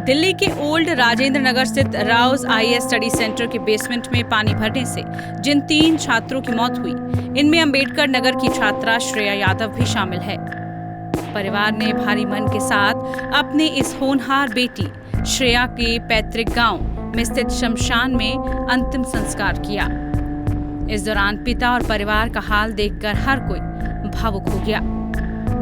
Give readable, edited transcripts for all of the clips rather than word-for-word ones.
दिल्ली के ओल्ड राजेंद्र नगर स्थित Rouse IAS study centre के बेसमेंट में पानी भरने से जिन 3 छात्रों की मौत हुई, इनमें अंबेडकर नगर की छात्रा श्रेया यादव भी शामिल है। परिवार ने भारी मन के साथ अपने इस होनहार बेटी श्रेया के पैतृक गांव में स्थित शमशान में अंतिम संस्कार किया। इस दौरान पिता और परिवार का हाल देखकर हर कोई भावुक हो गया।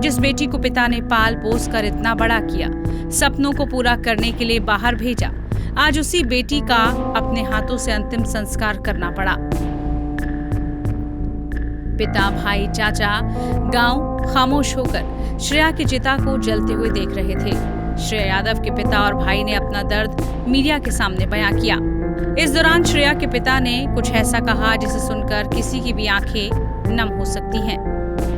जिस बेटी को पिता ने पाल पोस कर इतना बड़ा किया, सपनों को पूरा करने के लिए बाहर भेजा, आज उसी बेटी का अपने हाथों से अंतिम संस्कार करना पड़ा। पिता, भाई, चाचा, गांव खामोश होकर श्रेया की चिता को जलते हुए देख रहे थे। श्रेया यादव के पिता और भाई ने अपना दर्द मीडिया के सामने बयां किया। इस दौरान श्रेया के पिता ने कुछ ऐसा कहा जिसे सुनकर किसी की भी आंखें नम हो सकती हैं।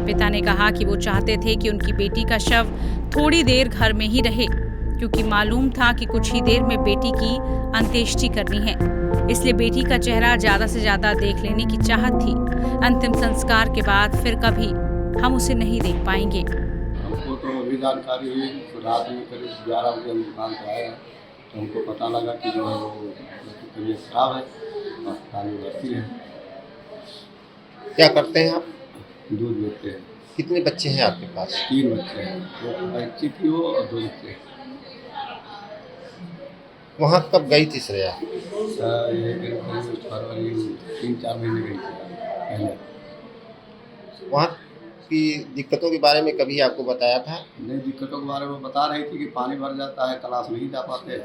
पिता ने कहा कि वो चाहते थे कि उनकी बेटी का शव थोड़ी देर घर में ही रहे, क्योंकि मालूम था कि कुछ ही देर में बेटी की अंत्येष्टि करनी है, इसलिए बेटी का चेहरा ज्यादा से ज्यादा देख लेने की चाहत थी। अंतिम संस्कार के बाद फिर कभी हम उसे नहीं देख पाएंगे। हमको तो अभी जानकारी हुई, रात में करीब 11 बजे हम दुकान पर आए, तो हमको पता लगा कि जो है वो तबीयत खराब है, अस्पताल में भर्ती है। क्या करते हैं आप? दूध बेचते हैं। कितने बच्चे हैं आपके पास? 3 बच्चे हैं, 1 बच्ची थी वो और 2 बच्चे। वहाँ कब गई थी श्रेया? ये करीब फरवरी 3-4 महीने गई थी पहले। वहाँ की दिक्कतों के बारे में कभी आपको बताया था? नहीं, दिक्कतों के बारे में बता रही थी कि पानी भर जाता है, क्लास नहीं जा पाते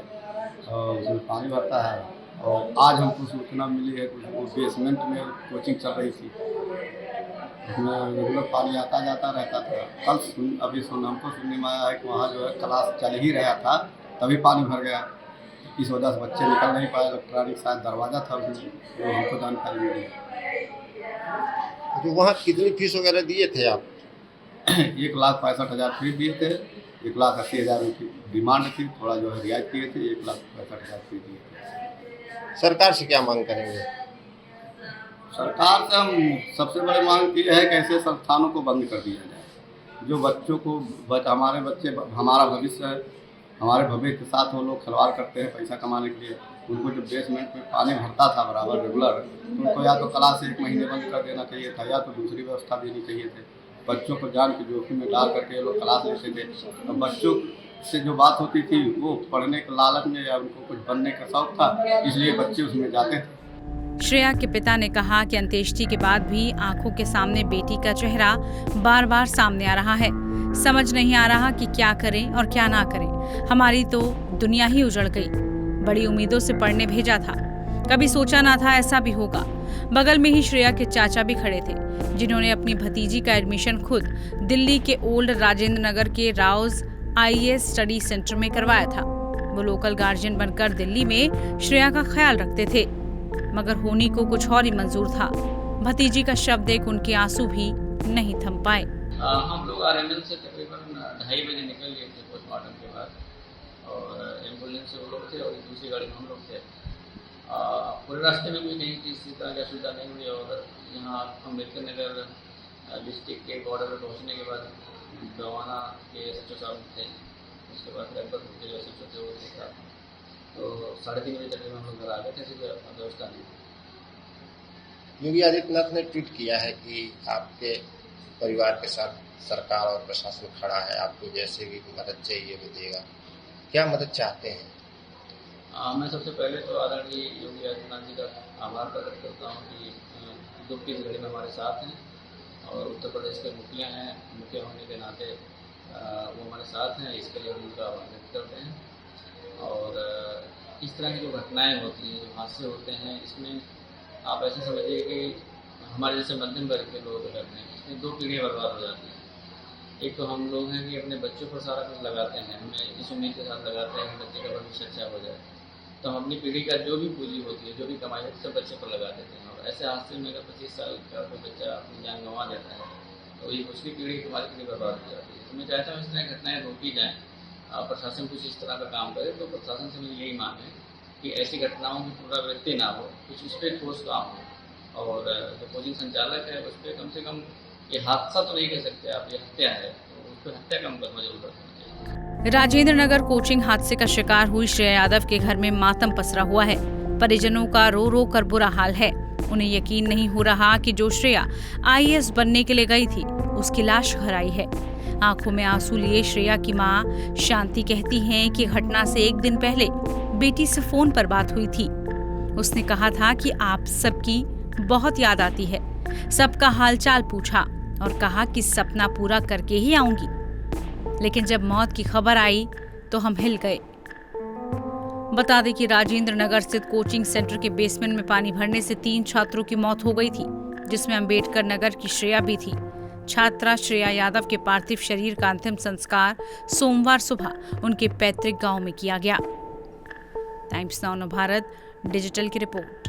और उसमें पानी भरता है। और आज हमको सूचना मिली है कुछ वो बेसमेंट में कोचिंग चल रही थी, उसमें रेगुलर पानी आता जाता रहता था। कल हमको सुनने में आया है कि वहाँ जो है क्लास चल ही रहा था तभी पानी भर गया। इस वजह से बच्चे निकल नहीं पाए। इलेक्ट्रॉनिक शायद दरवाज़ा था उसमें, वो हमको जानकारी मिली। तो वहाँ कितनी फीस वगैरह दिए थे आप? 1,65,000 फीस दिए थे, 1,80,000 की डिमांड थी, थोड़ा जो है रियायत किए थे, 1,65,000 फीस दिए थे। सरकार से क्या मांग करेंगे? सरकार से हम सबसे बड़ी मांग ये है कि ऐसे संस्थानों को बंद कर दिया जाए, जो बच्चों को हमारे बच्चे हमारा भविष्य है, हमारे भविष्य के साथ वो लोग खिलवाड़ करते हैं पैसा कमाने के लिए। उनको जो बेसमेंट में पानी भरता था बराबर रेगुलर, उनको या तो क्लास 1 महीने बंद कर देना चाहिए था या तो दूसरी व्यवस्था देनी चाहिए थी। बच्चों को जान के जोखिम में डाल करके ये लोग क्लास लेते थे। और बच्चों से जो बात होती थी वो पढ़ने के लालच में या उनको कुछ बनने का शौक था, इसलिए बच्चे उसमें जाते थे। श्रेया के पिता ने कहा कि अंत्येष्टि के बाद भी आंखों के सामने बेटी का चेहरा बार बार सामने आ रहा है। समझ नहीं आ रहा कि क्या करें और क्या ना करें। हमारी तो दुनिया ही उजड़ गई। बड़ी उम्मीदों से पढ़ने भेजा था, कभी सोचा ना था ऐसा भी होगा। बगल में ही श्रेया के चाचा भी खड़े थे, जिन्होंने अपनी भतीजी का एडमिशन खुद दिल्ली के ओल्ड राजेंद्र नगर के राउज आईएएस स्टडी सेंटर में करवाया था। वो लोकल गार्जियन बनकर दिल्ली में श्रेया का ख्याल रखते थे, मगर होनी को कुछ और ही मंजूर था। भतीजी का शव देख उनके आंसू भी नहीं थम पाए। हम लोग आरएमएल से तकरीबन 2:30 बजे निकल गए थे पोस्टमार्टम के बाद, और एम्बुलेंस से वो लोग थे और दूसरी गाड़ी में हम लोग थे। पूरे रास्ते में कोई कहीं किसी तरह की असुविधा नहीं हुई। और यहाँ अम्बेडकर नगर डिस्ट्रिक्ट के बॉर्डर पर पहुँचने के बाद दवाना के SHO साहब थे, उसके बाद लगभग के जो SHO थे वो थे, तो 3:30 बजे तक हम लोग घर आ गए थे। सिर्फ व्यवस्था नहीं। योगी आदित्यनाथ ने ट्वीट किया है कि आपके परिवार के साथ सरकार और प्रशासन खड़ा है, आपको जैसे भी मदद चाहिए वो देगा। क्या मदद चाहते हैं? मैं सबसे पहले तो आदरणीय योगी आदित्यनाथ जी का आभार प्रकट करता हूँ कि दुख की इस घड़ी में हमारे साथ हैं, और उत्तर प्रदेश के मुखिया हैं, मुखिया होने के नाते वो हमारे साथ हैं, इसके लिए हम उनका आभार व्यक्त करते हैं। और इस तरह की जो घटनाएँ होती हैं, जो हादसे होते हैं, इसमें आप ऐसे समझिए कि हमारे जैसे मध्यम वर्ग के लोग करते हैं, इसमें 2 पीढ़ियाँ बर्बाद हो जाती हैं। एक तो हम लोग हैं कि अपने बच्चों पर सारा कुछ लगाते हैं, हमें इस उम्मीद के साथ लगाते हैं कि बच्चे का भविष्य अच्छा हो जाए, तो हम अपनी पीढ़ी का जो भी पूंजी होती है, जो भी कमाई होती है, सब बच्चे पर लगा देते हैं। और ऐसे हादसे में अगर 25 साल का कोई बच्चा अपनी जान गंवा देता है, तो ये उसकी पीढ़ी हमारी पीढ़ी बर्बाद हो जाती है। तो मैं चाहता हूँ इस तरह घटनाएँ रोकी जाएँ, प्रशासन कुछ इस तरह का काम करे। तो प्रशासन से मेरी यही मांग है कि ऐसी घटनाओं की पुनरावृत्ति ना हो, कुछ इस पर ठोस काम हो। और जो कोचिंग संचालक है उस पर कम से कम, ये हादसा तो नहीं कह सकते आप, ये हत्या है, तो उस तो हत्या का मुकदमा जरूर दर्ज होना चाहिए। राजेंद्र नगर कोचिंग हादसे का शिकार हुई श्रेया यादव के घर में मातम पसरा हुआ है। परिजनों का रो रो कर बुरा हाल है। उन्हें यकीन नहीं हो रहा कि जो श्रेया आईएएस बनने के लिए गई थी उसकी लाश घर आई है। आंखों में आंसू लिए श्रेया की मां शांति कहती हैं कि घटना से एक दिन पहले बेटी से फोन पर बात हुई थी। उसने कहा था कि आप सबकी बहुत याद आती है। सबका हालचाल पूछा और कहा कि सपना पूरा करके ही आऊंगी। लेकिन जब मौत की खबर आई तो हम हिल गए। बता दें कि राजेंद्र नगर स्थित कोचिंग सेंटर के बेसमेंट में पानी भरने से 3 छात्रों की मौत हो गई थी, जिसमें अंबेडकर नगर की श्रेया भी थी। छात्रा श्रेया यादव के पार्थिव शरीर का अंतिम संस्कार सोमवार सुबह उनके पैतृक गांव में किया गया। टाइम्स नाउ भारत डिजिटल की रिपोर्ट।